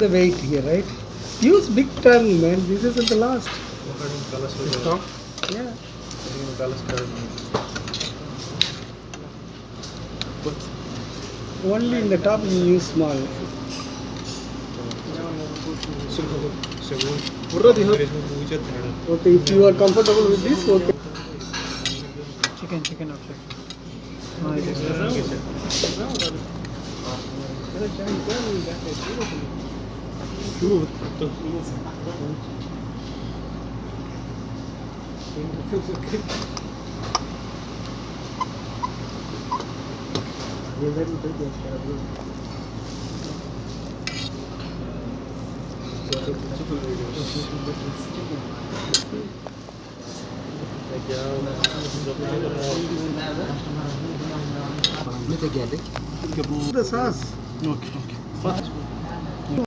The weight here, right? Use big turn, man. This isn't the last. Yeah. Only in the top you use small. Okay, if you are comfortable with this, okay. Chicken option. The sauce. Okay.